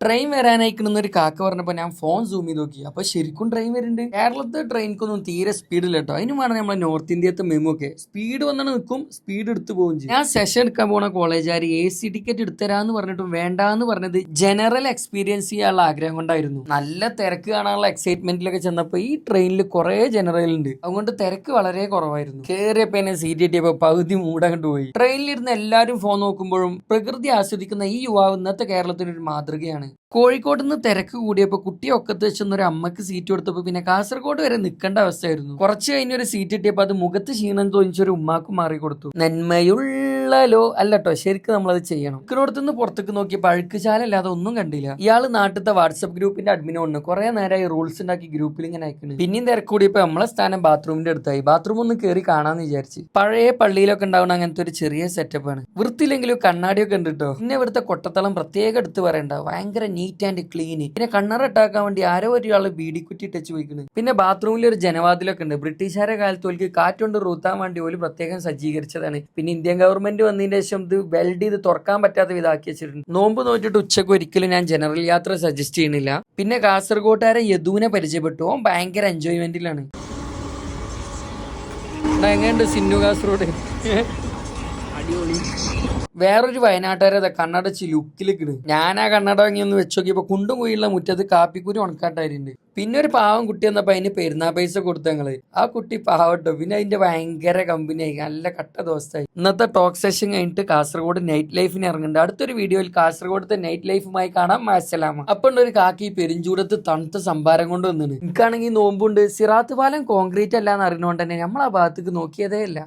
Train വരാനായിക്കണെന്ന് ഒരു കാക്ക പറഞ്ഞപ്പോൾ ഞാൻ ഫോൺ സൂം ചെയ്ത് നോക്കി. അപ്പൊ ശരിക്കും ട്രെയിൻ വരുന്നുണ്ട്. കേരളത്തെ ട്രെയിൻക്കൊന്നും തീരെ സ്പീഡില്ല കേട്ടോ. അതിന് വേണം നമ്മളെ നോർത്ത് ഇന്ത്യത്തെ മെമ്മൊക്കെ സ്പീഡ് വന്നാണ് നിൽക്കും, സ്പീഡ് എടുത്ത് പോകും ചെയ്യും. ഞാൻ സെഷൻ എടുക്കാൻ പോണ കോളേജുകാർ AC ടിക്കറ്റ് എടുത്തരാന്ന് പറഞ്ഞിട്ടും വേണ്ടാന്ന് പറഞ്ഞത് ജനറൽ എക്സ്പീരിയൻസ് ചെയ്യാനുള്ള ആഗ്രഹം കൊണ്ടായിരുന്നു. നല്ല തിരക്ക് കാണാനുള്ള എക്സൈറ്റ്മെന്റിലൊക്കെ ചെന്നപ്പോ ഈ ട്രെയിനിൽ കുറെ ജനറൽ ഉണ്ട്, അതുകൊണ്ട് തിരക്ക് വളരെ കുറവായിരുന്നു. കേറിയപ്പോ എന്നെ സീറ്റ് കിട്ടിയപ്പോ പകുതി മൂടങ്ങോട്ട് പോയി. ട്രെയിനിലിരുന്ന് എല്ലാവരും ഫോൺ നോക്കുമ്പോഴും പ്രകൃതി ആസ്വദിക്കുന്ന ഈ യുവാവ് ഇന്നത്തെ കേരളത്തിനൊരു മാതൃകയാണ്. കോഴിക്കോട് നിന്ന് തിരക്ക് കൂടിയപ്പോൾ കുട്ടിയെ ഒക്കത്ത് വെച്ചെന്ന ഒരു അമ്മക്ക് സീറ്റ് കൊടുത്തപ്പോൾ പിന്നെ കാസർഗോഡ് വരെ നിൽക്കേണ്ട അവസ്ഥയായിരുന്നു. കുറച്ച് കഴിഞ്ഞൊരു സീറ്റ് കിട്ടിയപ്പോൾ അത് മുഖത്ത് ക്ഷീണം തോന്നിച്ചൊരു ഉമ്മാക്ക് മാറി കൊടുത്തു. നന്മയുള്ളലോ അല്ലട്ടോ, ശരിക്കും നമ്മളത് ചെയ്യണം. ഇക്കനോടത്തുനിന്ന് പുറത്തേക്ക് നോക്കിയപ്പോൾ അഴുക്കുചാല അല്ലാതെ ഒന്നും കണ്ടില്ല. ഇയാള് നാട്ടിലത്തെ വാട്സപ്പ് ഗ്രൂപ്പിന്റെ അഡ്മിനോണ്. കുറെ നേരമായി റൂൾസ് ഉണ്ടാക്കി ഗ്രൂപ്പിൽ ഇങ്ങനെ അയക്കുന്നു. പിന്നെയും തിരക്ക് കൂടിയപ്പോൾ നമ്മളെ സ്ഥാനം ബാത്റൂമിന്റെ അടുത്തായി. ബാത്റൂം ഒന്ന് കയറി കാണാന്ന് വിചാരിച്ച്. പഴയ പള്ളിയിലൊക്കെ ഉണ്ടാവുന്ന അങ്ങനത്തെ ഒരു ചെറിയ സെറ്റപ്പാണ്. വൃത്തിയില്ലെങ്കിലും കണ്ണാടിയൊക്കെ ഉണ്ട് കേട്ടോ. പിന്നെ ഇവിടുത്തെ കൊട്ടത്തളം പ്രത്യേകം എടുത്ത് പറയണ്ട, ഭയങ്കര നീറ്റ് ആൻഡ് ക്ലീൻ. പിന്നെ കണ്ണറ ഇട്ടാക്കാൻ വേണ്ടി ആരോ ഒരാള് ബീഡിക്കുറ്റി ടച്ച് പോയിക്കുന്നത്. പിന്നെ ബാത്റൂമിൽ ഒരു ജനവാതിലൊക്കെ ഉണ്ട്. ബ്രിട്ടീഷുകാരെ കാലത്ത് ഓൽക്ക് കാറ്റുകൊണ്ട് റൂത്താൻ വേണ്ടി ഓല് പ്രത്യേകം സജ്ജീകരിച്ചതാണ്. പിന്നെ ഇന്ത്യൻ ഗവൺമെന്റ് വന്നതിന് ശേഷം ഇത് വെൽഡ് ചെയ്ത് തുറക്കാൻ പറ്റാത്ത വിധാക്കി വെച്ചിട്ടുണ്ട്. നോമ്പ് നോറ്റിട്ട് ഉച്ചക്ക് ഒരിക്കലും ഞാൻ ജനറൽ യാത്ര സജസ്റ്റ് ചെയ്യണില്ല. പിന്നെ കാസർഗോട്ടുകാരെ യദുവിനെ പരിചയപ്പെട്ടു. ഓൻ ഭയങ്കര എൻജോയ്മെന്റിലാണ്. എങ്ങനെയുണ്ട് സിന്നു കാസർഗോഡ്? അടിപൊളി. വേറൊരു വയനാട്ടുകാരെ കണ്ണടച്ച് ലുക്കിലിക്കിട്. ഞാൻ ആ കണ്ണട വാങ്ങി ഒന്ന് വെച്ച് നോക്കിയപ്പോ കുണ്ടും കുഴിയുള്ള മുറ്റത്ത് കാപ്പിക്കുരി ഉണക്കാട്ടായിട്ടുണ്ട്. പിന്നെ ഒരു പാവം കുട്ടി വന്നപ്പോ അതിന് പെരുന്നാ പൈസ കൊടുത്ത ഞങ്ങള്. ആ കുട്ടി പാവട്ടോ. പിന്നെ അതിന്റെ ഭയങ്കര കമ്പനിയായി, നല്ല കട്ട ദിവസമായി. ഇന്നത്തെ ടോക്ക് സെഷൻ കഴിഞ്ഞിട്ട് കാസർഗോഡ് നൈറ്റ് ലൈഫിന് ഇറങ്ങുന്നുണ്ട്. അടുത്തൊരു വീഡിയോയിൽ കാസർഗോഡത്തെ നൈറ്റ് ലൈഫുമായി കാണാം. അസ്സലാമ. അപ്പൊ ഒരു കാക്കി പെരിഞ്ചൂടത്ത് തണുത്ത സംഭാരം കൊണ്ട് വന്നിന്. എനിക്കാണെങ്കിൽ നോമ്പുണ്ട്. സിറാത്ത് പാലം കോൺക്രീറ്റ് അല്ലാന്ന് അറിഞ്ഞുകൊണ്ട് തന്നെ നമ്മൾ ആ ഭാഗത്തേക്ക് നോക്കിയതേ ഇല്ല.